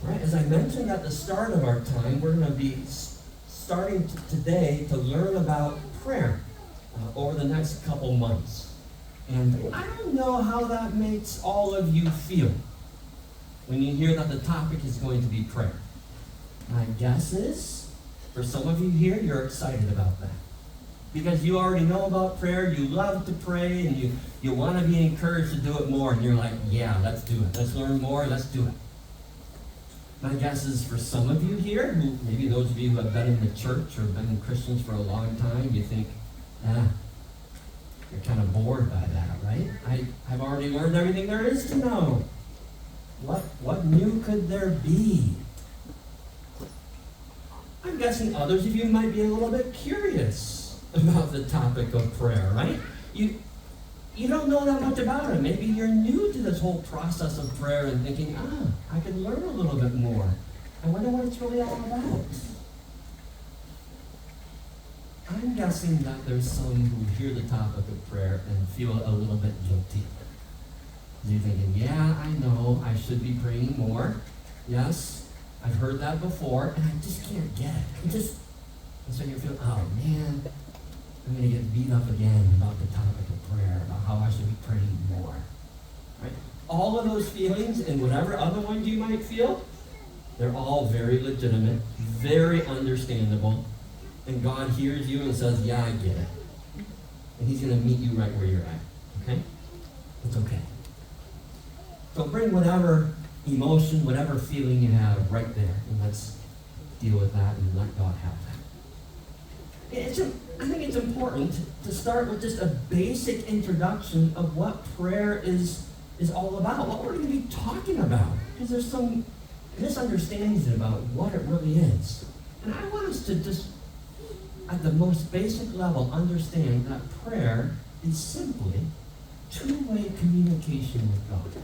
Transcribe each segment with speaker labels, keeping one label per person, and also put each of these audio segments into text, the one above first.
Speaker 1: Right? As I mentioned at the start of our time, we're going to be starting today to learn about prayer over the next couple months. And I don't know how that makes all of you feel when you hear that the topic is going to be prayer. My guess is, for some of you here, you're excited about that. Because you already know about prayer, you love to pray, and you want to be encouraged to do it more. And you're like, yeah, let's do it. Let's learn more, let's do it. My guess is for some of you here, who maybe those of you who have been in the church or been Christians for a long time, you think, you're kind of bored by that, right? I've already learned everything there is to know. What new could there be? I'm guessing others of you might be a little bit curious about the topic of prayer, right? You don't know that much about it. Maybe you're new to this whole process of prayer and thinking, I could learn a little bit more. I wonder what it's really all about. I'm guessing that there's some who hear the topic of prayer and feel a little bit guilty. You're thinking, yeah, I know, I should be praying more. Yes, I've heard that before, and I just can't get it. And so you feel, oh man, I'm going to get beat up again about the topic of prayer, about how I should be praying more. Right? All of those feelings and whatever other ones you might feel, they're all very legitimate, very understandable, and God hears you and says, yeah, I get it. And He's going to meet you right where you're at. Okay? It's okay. So bring whatever emotion, whatever feeling you have right there, and let's deal with that and let God have that. I think it's important to start with just a basic introduction of what prayer is all about, what we're going to be talking about, because there's some misunderstandings about what it really is. And I want us to just, at the most basic level, understand that prayer is simply two-way communication with God.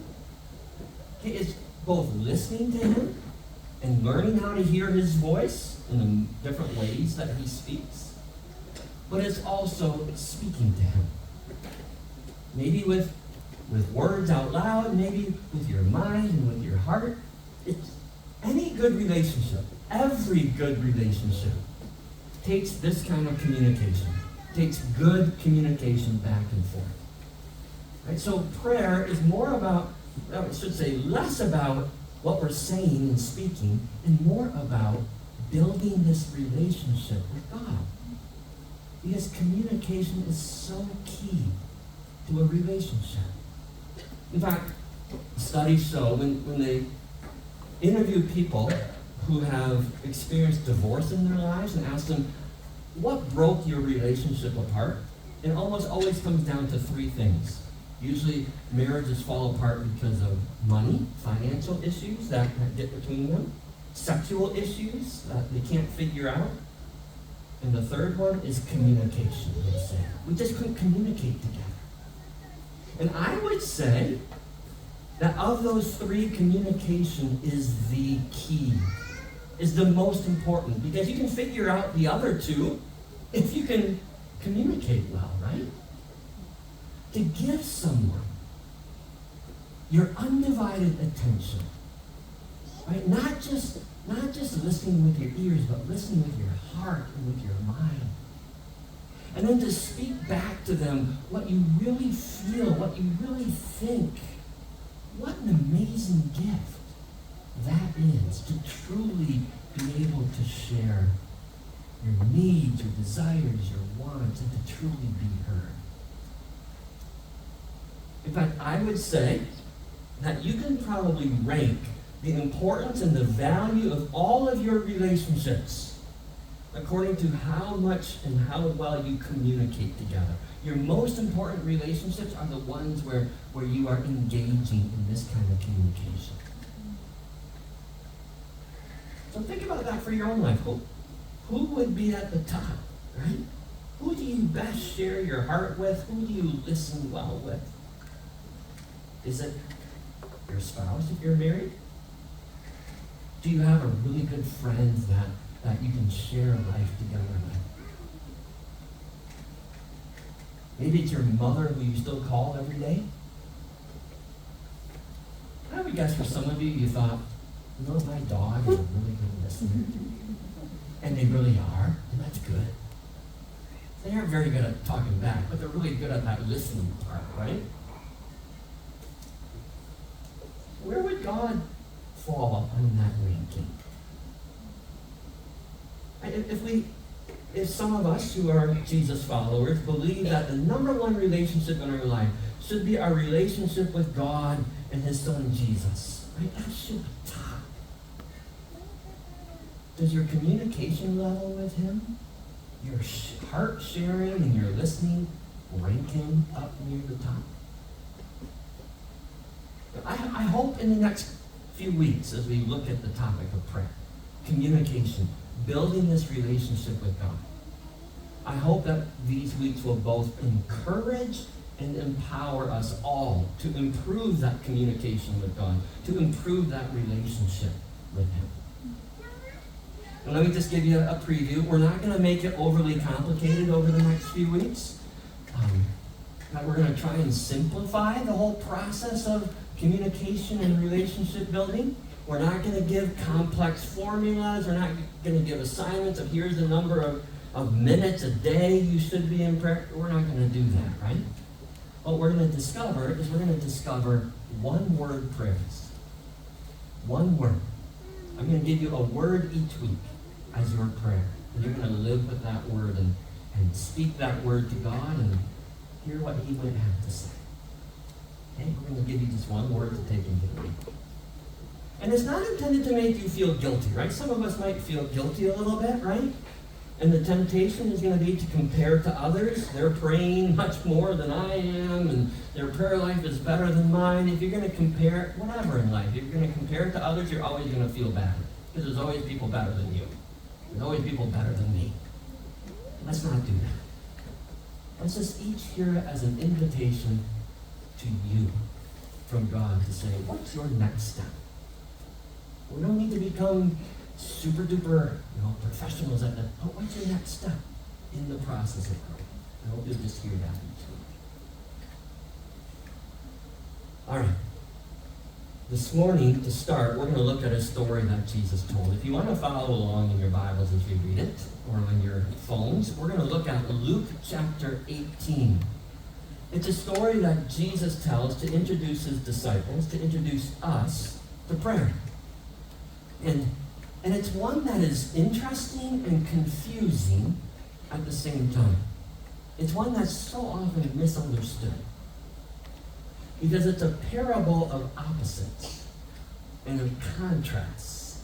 Speaker 1: It's both listening to Him and learning how to hear His voice in the different ways that He speaks, but it's also speaking to Him. Maybe with words out loud, maybe with your mind and with your heart. It's any good relationship, every good relationship takes this kind of communication, takes good communication back and forth. Right? So prayer is more about, I should say, less about what we're saying and speaking, and more about building this relationship with God. Because communication is so key to a relationship. In fact, studies show when they interview people who have experienced divorce in their lives and ask them, what broke your relationship apart? It almost always comes down to three things. Usually marriages fall apart because of money, financial issues that get between them, sexual issues that they can't figure out, and the third one is communication, they say. We just couldn't communicate together. And I would say that of those three, communication is the key, is the most important, because you can figure out the other two if you can communicate well, right? To give someone your undivided attention, right? Not just listening with your ears, but listening with your heart and with your mind. And then to speak back to them what you really feel, what you really think. What an amazing gift that is, to truly be able to share your needs, your desires, your wants, and to truly be heard. In fact, I would say that you can probably rank the importance and the value of all of your relationships according to how much and how well you communicate together. Your most important relationships are the ones where you are engaging in this kind of communication. So think about that for your own life. Who would be at the top, right? Who do you best share your heart with? Who do you listen well with? Is it your spouse if you're married? Do you have a really good friend that you can share life together with? Maybe it's your mother who you still call every day. I would guess for some of you, you thought, You know, my dog is a really good listener. And they really are, and that's good. They aren't very good at talking back, but they're really good at that listening part, right? Where would God fall on that ranking? If some of us who are Jesus followers believe that the number one relationship in our life should be our relationship with God and His Son Jesus, right? That should be top. Does your communication level with Him, your heart sharing and your listening, rank Him up near the top? I hope in the next few weeks, as we look at the topic of prayer, communication, building this relationship with God, I hope that these weeks will both encourage and empower us all to improve that communication with God, to improve that relationship with Him. And let me just give you a preview. We're not going to make it overly complicated over the next few weeks. We're going to try and simplify the whole process of communication and relationship building. We're not going to give complex formulas. We're not going to give assignments of here's the number of minutes a day you should be in prayer. We're not going to do that, right? What we're going to discover is we're going to discover one-word prayers. One word. I'm going to give you a word each week as your prayer. And you're going to live with that word and speak that word to God and hear what He might have to say. Okay? We're going to give you just one word to take into the week. And it's not intended to make you feel guilty, right? Some of us might feel guilty a little bit, right? And the temptation is going to be to compare to others. They're praying much more than I am, and their prayer life is better than mine. If you're going to compare, whatever in life, if you're going to compare to others, you're always going to feel bad. Because there's always people better than you. There's always people better than me. Let's not do that. Let's just each hear it as an invitation to you from God to say, what's your next step? We don't need to become super duper, professionals at that. But what's your next step in the process of growth? I hope you'll just hear that each week. All right. This morning, to start, we're going to look at a story that Jesus told. If you want to follow along in your Bibles as we read it, or on your phones, we're going to look at Luke chapter 18. It's a story that Jesus tells to introduce His disciples, to introduce us to prayer. And it's one that is interesting and confusing at the same time. It's one that's so often misunderstood. Because it's a parable of opposites and of contrasts.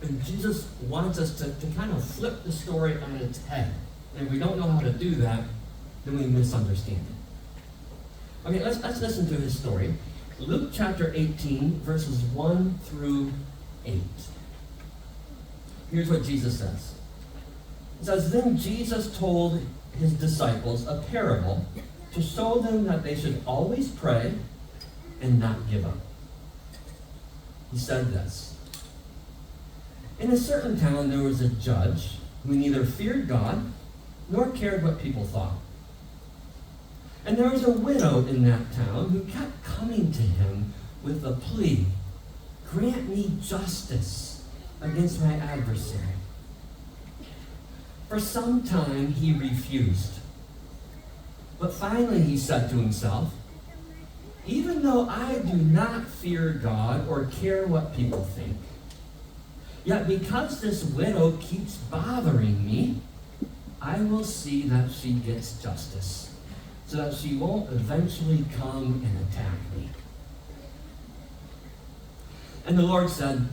Speaker 1: And Jesus wants us to kind of flip the story on its head. And if we don't know how to do that, then we misunderstand it. Okay, let's listen to His story. Luke chapter 18, verses 1 through 8. Here's what Jesus says. It says, "Then Jesus told His disciples a parable to show them that they should always pray and not give up. He said this, 'In a certain town there was a judge who neither feared God nor cared what people thought. And there was a widow in that town who kept coming to him with a plea, "Grant me justice against my adversary." For some time he refused. But finally he said to himself, "Even though I do not fear God or care what people think, yet because this widow keeps bothering me, I will see that she gets justice, so that she won't eventually come and attack me." And the Lord said,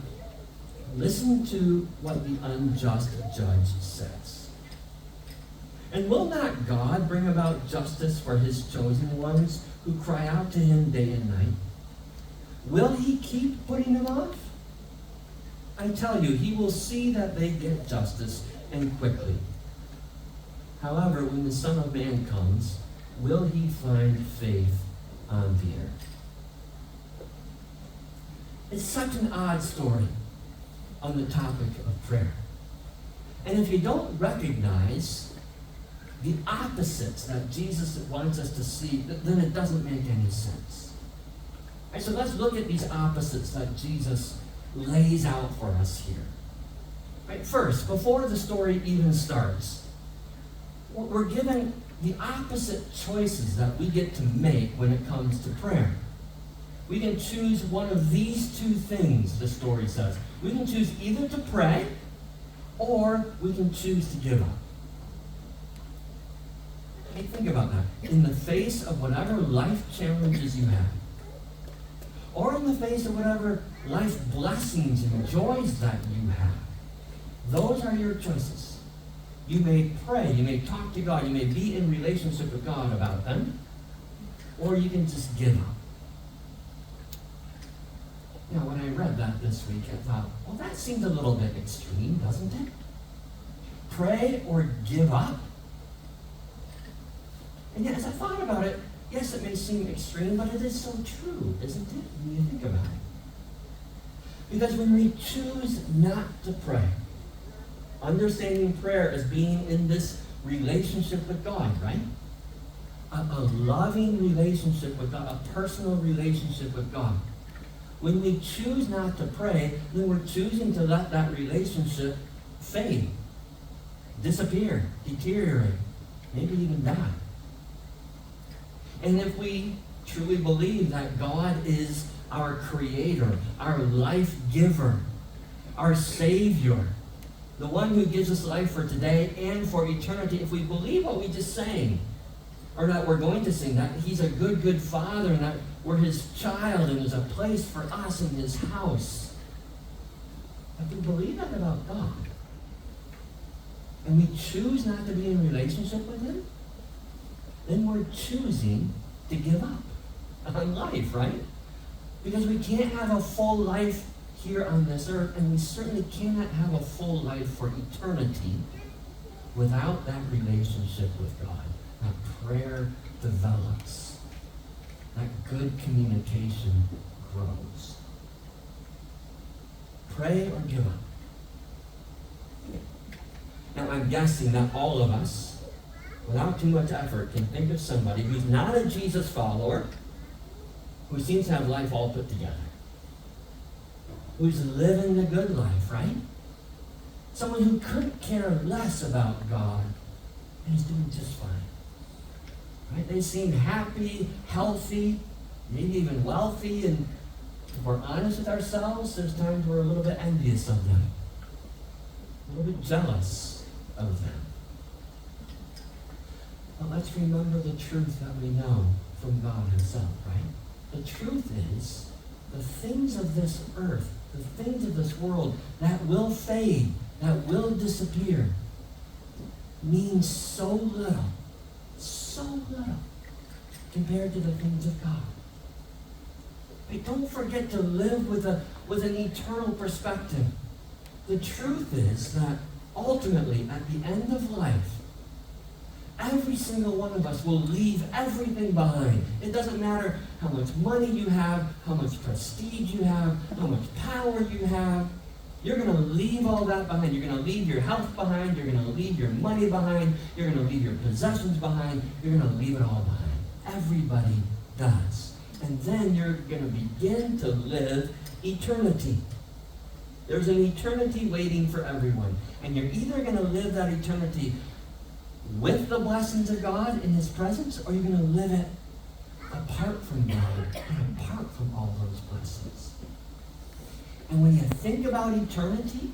Speaker 1: "Listen to what the unjust judge says. And will not God bring about justice for His chosen ones who cry out to Him day and night? Will He keep putting them off? I tell you, He will see that they get justice, and quickly. However, when the Son of Man comes, will He find faith on the earth?" It's such an odd story on the topic of prayer. And if you don't recognize the opposites that Jesus wants us to see, then it doesn't make any sense. Right, so let's look at these opposites that Jesus lays out for us here. Right? First, before the story even starts, we're given the opposite choices that we get to make when it comes to prayer. We can choose one of these two things, the story says. We can choose either to pray, or we can choose to give up. Hey, think about that. In the face of whatever life challenges you have, or in the face of whatever life blessings and joys that you have, those are your choices. You may pray, you may talk to God, you may be in relationship with God about them, or you can just give up. Now, when I read that this week, I thought, well, that seems a little bit extreme, doesn't it? Pray or give up? And yet, as I thought about it, yes, it may seem extreme, but it is so true, isn't it, when you think about it? Because when we choose not to pray, understanding prayer as being in this relationship with God, right? A loving relationship with God, a personal relationship with God. When we choose not to pray, then we're choosing to let that relationship fade, disappear, deteriorate, maybe even die. And if we truly believe that God is our creator, our life giver, our savior, the one who gives us life for today and for eternity, if we believe what we just sang, or that we're going to sing, that he's a good, good father, and that we're his child, and there's a place for us in his house, if we believe that about God, and we choose not to be in relationship with him, then we're choosing to give up on life, right? Because we can't have a full life here on this earth, and we certainly cannot have a full life for eternity without that relationship with God. That prayer develops. That good communication grows. Pray or give up. Now, I'm guessing that all of us, without too much effort, can think of somebody who's not a Jesus follower, who seems to have life all put together, who's living the good life, right? Someone who couldn't care less about God and is doing just fine. Right? They seem happy, healthy, maybe even wealthy, and if we're honest with ourselves, there's times we're a little bit envious of them, a little bit jealous of them. But let's remember the truth that we know from God himself, right? The truth is, the things of this earth, the things of this world that will fade, that will disappear, mean so little compared to the things of God. Hey, don't forget to live with an eternal perspective. The truth is that ultimately, at the end of life, every single one of us will leave everything behind. It doesn't matter how much money you have, how much prestige you have, how much power you have. You're going to leave all that behind. You're going to leave your health behind. You're going to leave your money behind. You're going to leave your possessions behind. You're going to leave it all behind. Everybody does. And then you're going to begin to live eternity. There's an eternity waiting for everyone. And you're either going to live that eternity with the blessings of God in his presence, or you're going to live it apart from God and apart from all those blessings. And when you think about eternity,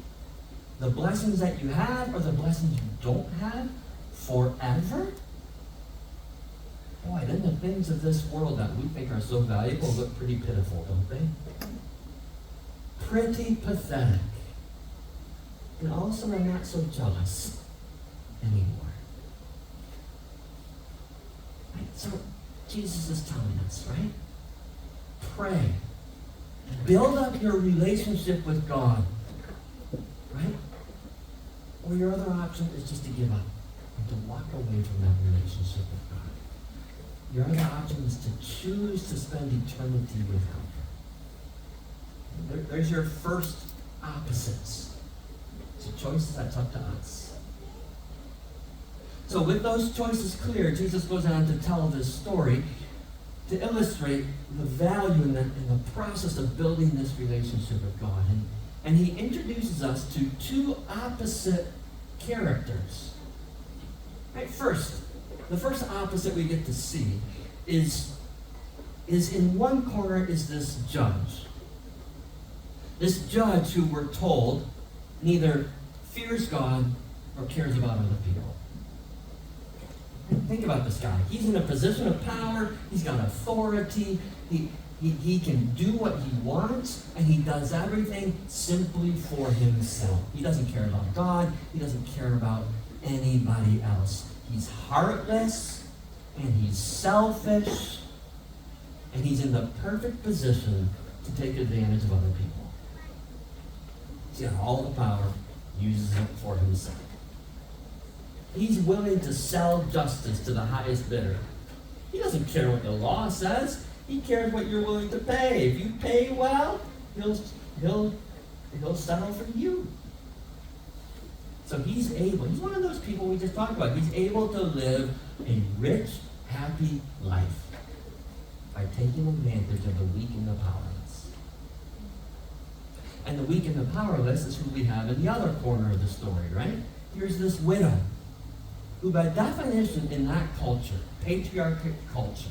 Speaker 1: the blessings that you have or the blessings you don't have forever, boy, then the things of this world that we think are so valuable look pretty pitiful, don't they? Pretty pathetic. And also, I'm not so jealous anymore. Right? So, Jesus is telling us, right? Pray. Build up your relationship with God. Right? Or your other option is just to give up and to walk away from that relationship with God. Your other option is to choose to spend eternity with God. There's your first opposites. So choices, that's up to us. So with those choices clear, Jesus goes on to tell this story to illustrate the value in the process of building this relationship with God. And he introduces us to two opposite characters. Right? The first opposite we get to see is in one corner is this judge. This judge who we're told neither fears God or cares about other people. Think about this guy. He's in a position of power. He's got authority. He can do what he wants, and he does everything simply for himself. He doesn't care about God. He doesn't care about anybody else. He's heartless, and he's selfish, and he's in the perfect position to take advantage of other people. He's got all the power, uses it for himself. He's willing to sell justice to the highest bidder. He doesn't care what the law says. He cares what you're willing to pay. If you pay well, he'll settle for you. So he's one of those people we just talked about. He's able to live a rich, happy life by taking advantage of the weak and the powerless. And the weak and the powerless is who we have in the other corner of the story, right? Here's this widow, who by definition in that culture, patriarchal culture,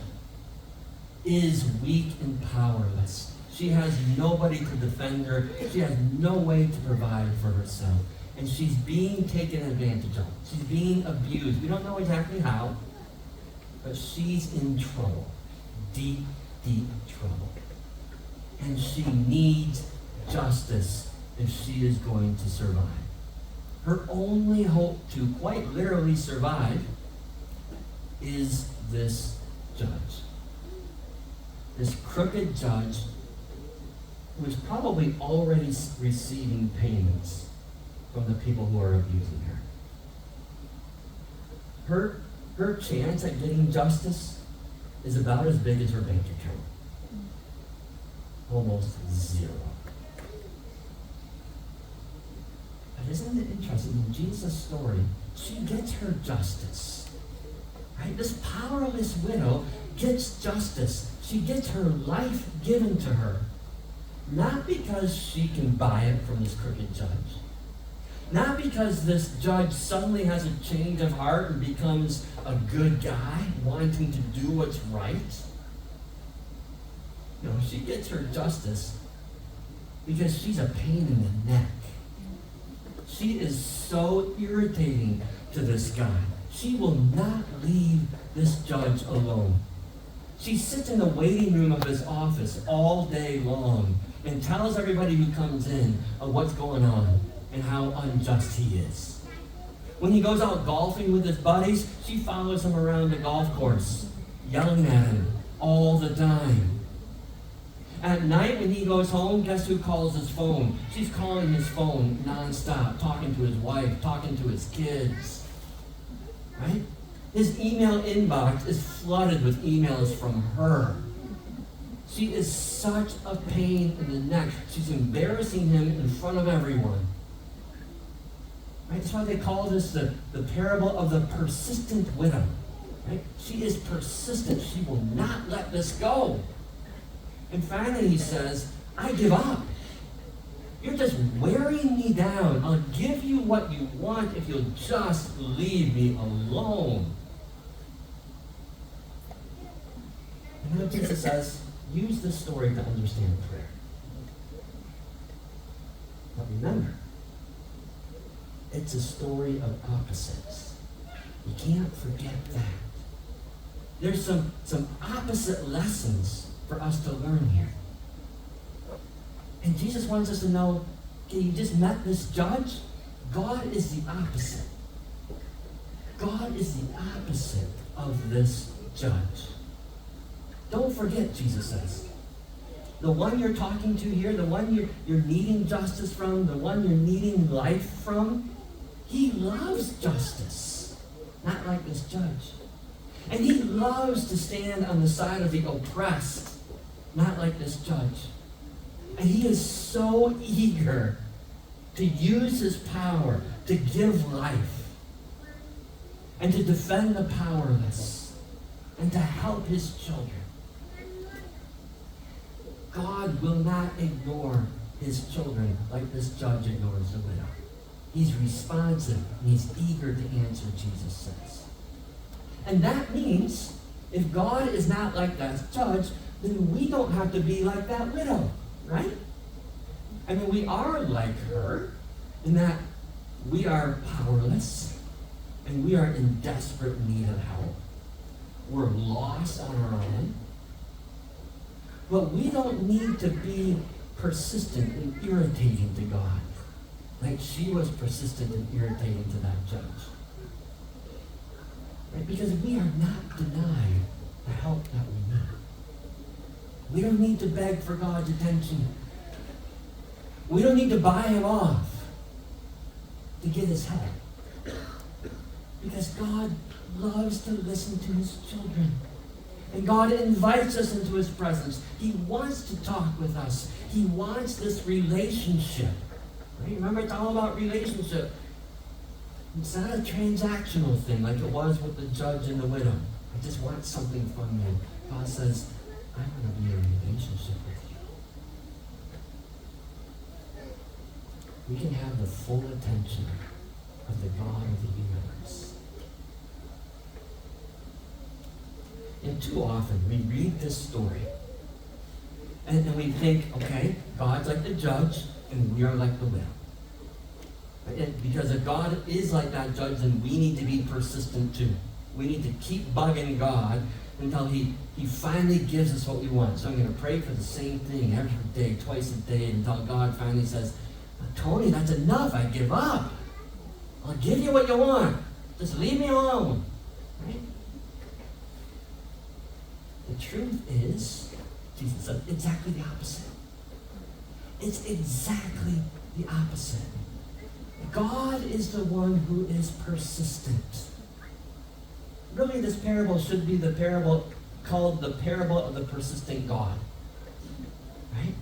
Speaker 1: is weak and powerless. She has nobody to defend her. She has no way to provide for herself. And she's being taken advantage of. She's being abused. We don't know exactly how, but she's in trouble. Deep, deep trouble. And she needs justice if she is going to survive. Her only hope to quite literally survive is this judge. This crooked judge who is probably already receiving payments from the people who are abusing her. Her chance at getting justice is about as big as her bank account. Almost zero. But isn't it interesting? In Jesus' story, she gets her justice. Right? This powerless widow gets justice. She gets her life given to her. Not because she can buy it from this crooked judge. Not because this judge suddenly has a change of heart and becomes a good guy, wanting to do what's right. No, she gets her justice because she's a pain in the neck. She is so irritating to this guy. She will not leave this judge alone. She sits in the waiting room of his office all day long and tells everybody who comes in of what's going on and how unjust he is. When he goes out golfing with his buddies, she follows him around the golf course, yelling at him all the time. At night when he goes home, guess who calls his phone? She's calling his phone nonstop, talking to his wife, talking to his kids. Right? His email inbox is flooded with emails from her. She is such a pain in the neck. She's embarrassing him in front of everyone. Right? That's why they call this the parable of the persistent widow. Right? She is persistent. She will not let this go. And finally he says, I give up. You're just wearing me down. I'll give you what you want if you'll just leave me alone. And then Jesus says, use this story to understand prayer. But remember, it's a story of opposites. You can't forget that. There's some opposite lessons for us to learn here. And Jesus wants us to know, okay, you just met this judge? God is the opposite. God is the opposite of this judge. Don't forget, Jesus says. The one you're talking to here, the one you're needing justice from, the one you're needing life from, he loves justice, not like this judge. And he loves to stand on the side of the oppressed, not like this judge. And he is so eager to use his power to give life and to defend the powerless and to help his children. God will not ignore his children like this judge ignores the widow. He's responsive and he's eager to answer, Jesus says. And that means if God is not like that judge, then we don't have to be like that widow, right? I mean, we are like her in that we are powerless and we are in desperate need of help. We're lost on our own. But we don't need to be persistent and irritating to God like she was persistent and irritating to that judge. Right? Because we are not denied the help that we need. We don't need to beg for God's attention. We don't need to buy him off to get his help. Because God loves to listen to his children. And God invites us into his presence. He wants to talk with us. He wants this relationship. Right? Remember, it's all about relationship. It's not a transactional thing like it was with the judge and the widow. I just want something from you. God says, I want to be in a relationship with you. We can have the full attention of the God of the universe. And too often we read this story and we think, okay, God's like the judge and we are like the widow. And because if God is like that judge, then we need to be persistent too. We need to keep bugging God until he finally gives us what we want. So I'm going to pray for the same thing every day, twice a day, until God finally says, Tony, that's enough. I give up. I'll give you what you want. Just leave me alone. Right? The truth is, Jesus said exactly the opposite. It's exactly the opposite. God is the one who is persistent. Really, this parable should be the parable called the parable of the persistent God. Right?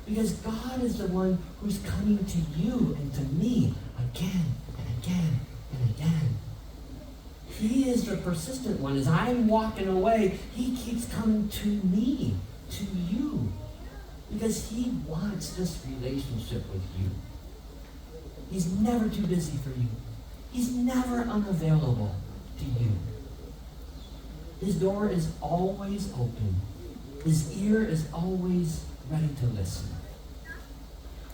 Speaker 1: Because God is the one who's coming to you and to me again and again and again. He is the persistent one. As I'm walking away, he keeps coming to me, to you. Because he wants this relationship with you. He's never too busy for you. He's never unavailable to you. His door is always open. His ear is always ready to listen.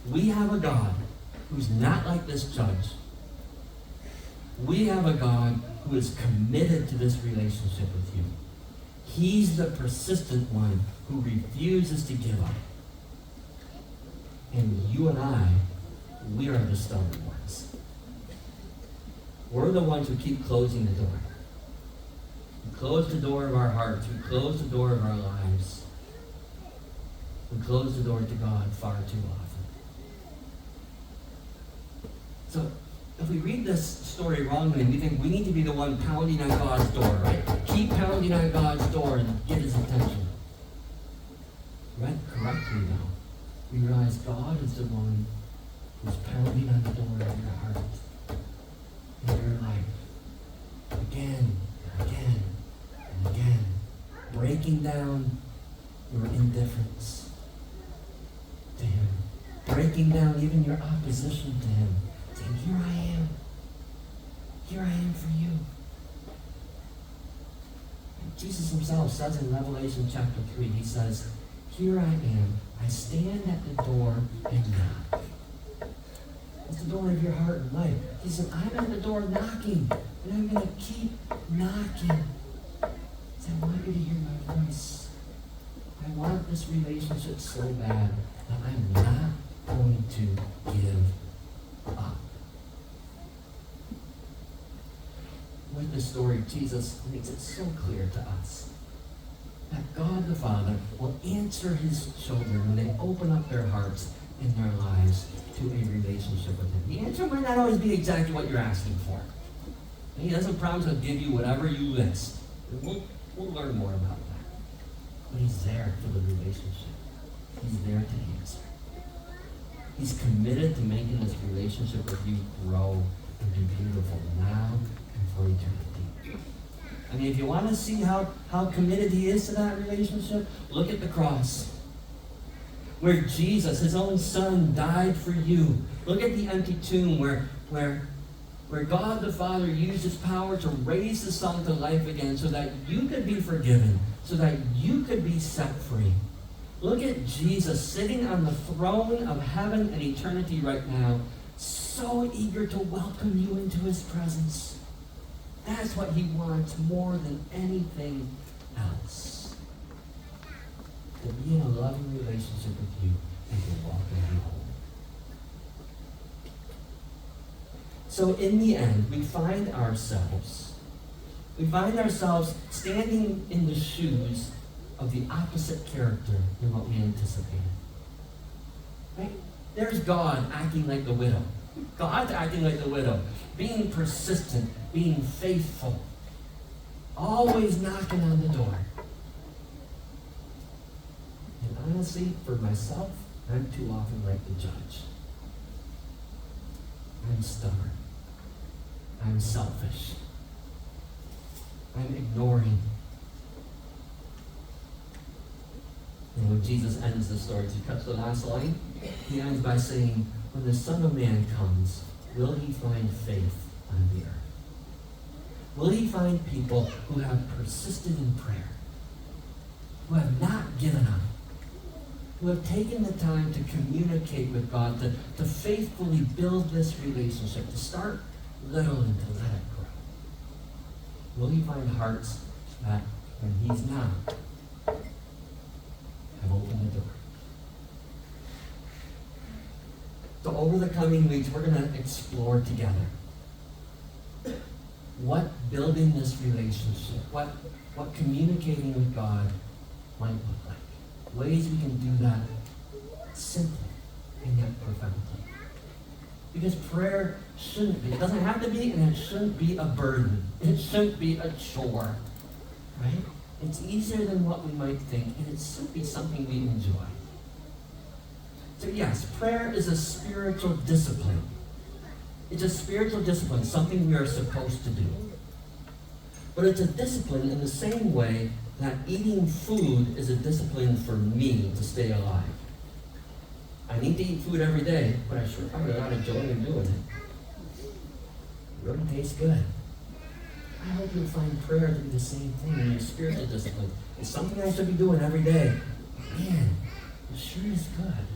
Speaker 1: We have a God who's not like this judge. We have a God who is committed to this relationship with you. He's the persistent one who refuses to give up. And you and I, we are the stubborn ones. We're the ones who keep closing the door. We close the door of our hearts. We close the door of our lives. We close the door to God far too often. So, if we read this story wrongly, we think we need to be the one pounding on God's door, right? Keep pounding on God's door and get his attention. Read correctly, though, we realize God is the one who's pounding on the door of your heart, in your life, again, and again, and again, breaking down your indifference to him, breaking down even your opposition to him, saying, here I am for you. And Jesus himself says in Revelation chapter 3, he says, here I am, I stand at the door and knock. It's the door of your heart and life. He said, I'm at the door knocking, and I'm going to keep knocking. He said, I want you to hear my voice. I want this relationship so bad that I'm not going to give up. With this story, Jesus makes it so clear to us that God the Father will answer his children when they open up their hearts and their lives to a relationship with him. The answer might not always be exactly what you're asking for. And he doesn't promise to give you whatever you list. We'll learn more about that. But he's there for the relationship. He's there to answer. He's committed to making this relationship with you grow and be beautiful now and for eternity. I mean, if you want to see how committed he is to that relationship, look at the cross. where Jesus, his own son, died for you. Look at the empty tomb where God the Father used his power to raise the Son to life again so that you could be forgiven, so that you could be set free. Look at Jesus sitting on the throne of heaven and eternity right now, so eager to welcome you into his presence. That's what he wants more than anything else. To be in a loving relationship with you and to welcome you home. So in the end, we find ourselves standing in the shoes of the opposite character than what we anticipated. Right? There's God acting like the widow. God's acting like the widow, being persistent, being faithful, always knocking on the door. And honestly, for myself, I'm too often like the judge. I'm stubborn. I'm selfish. I'm ignoring. And when Jesus ends the story, he cuts the last line. He ends by saying, when the Son of Man comes, will he find faith on the earth? Will he find people who have persisted in prayer, who have not given up, who have taken the time to communicate with God, to faithfully build this relationship, to start little and to let it grow? Will he find hearts that, when he's not, have opened the door? So over the coming weeks, we're going to explore together what building this relationship, what communicating with God might look like. Ways we can do that simply and yet prophetically. Because prayer shouldn't be, it doesn't have to be, and it shouldn't be a burden. It shouldn't be a chore, right? It's easier than what we might think, and it should be something we enjoy. So yes, prayer is a spiritual discipline. It's a spiritual discipline, something we are supposed to do. But it's a discipline in the same way that eating food is a discipline for me to stay alive. I need to eat food every day, but I sure find a lot of joy in doing it. It really tastes good. I hope you'll find prayer to be the same thing in your spiritual discipline. It's something I should be doing every day. Man, it sure is good.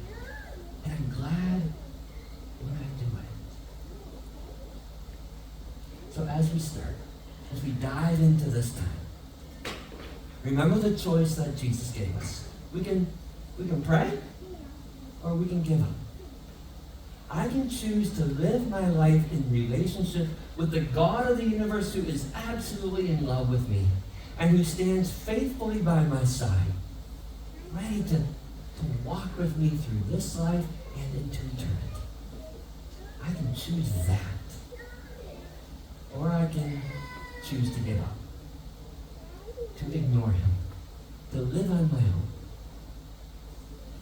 Speaker 1: And I'm glad when I do it. So as we dive into this time, remember the choice that Jesus gave us. We can pray, or we can give up. I can choose to live my life in relationship with the God of the universe who is absolutely in love with me and who stands faithfully by my side, ready to walk with me through this life and into eternity. I can choose that. Or I can choose to give up, to ignore him, to live on my own,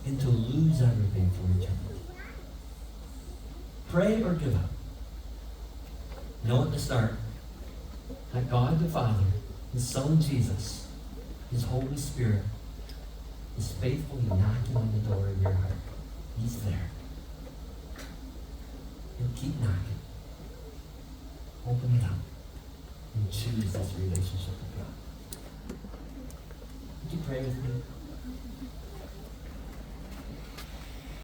Speaker 1: and to lose everything for eternity. Pray or give up. Know at the start that God the Father, his Son Jesus, his Holy Spirit, is faithfully knocking on the door of your heart. He's there. He'll keep knocking. Open it up and choose this relationship with God. Would you pray with me?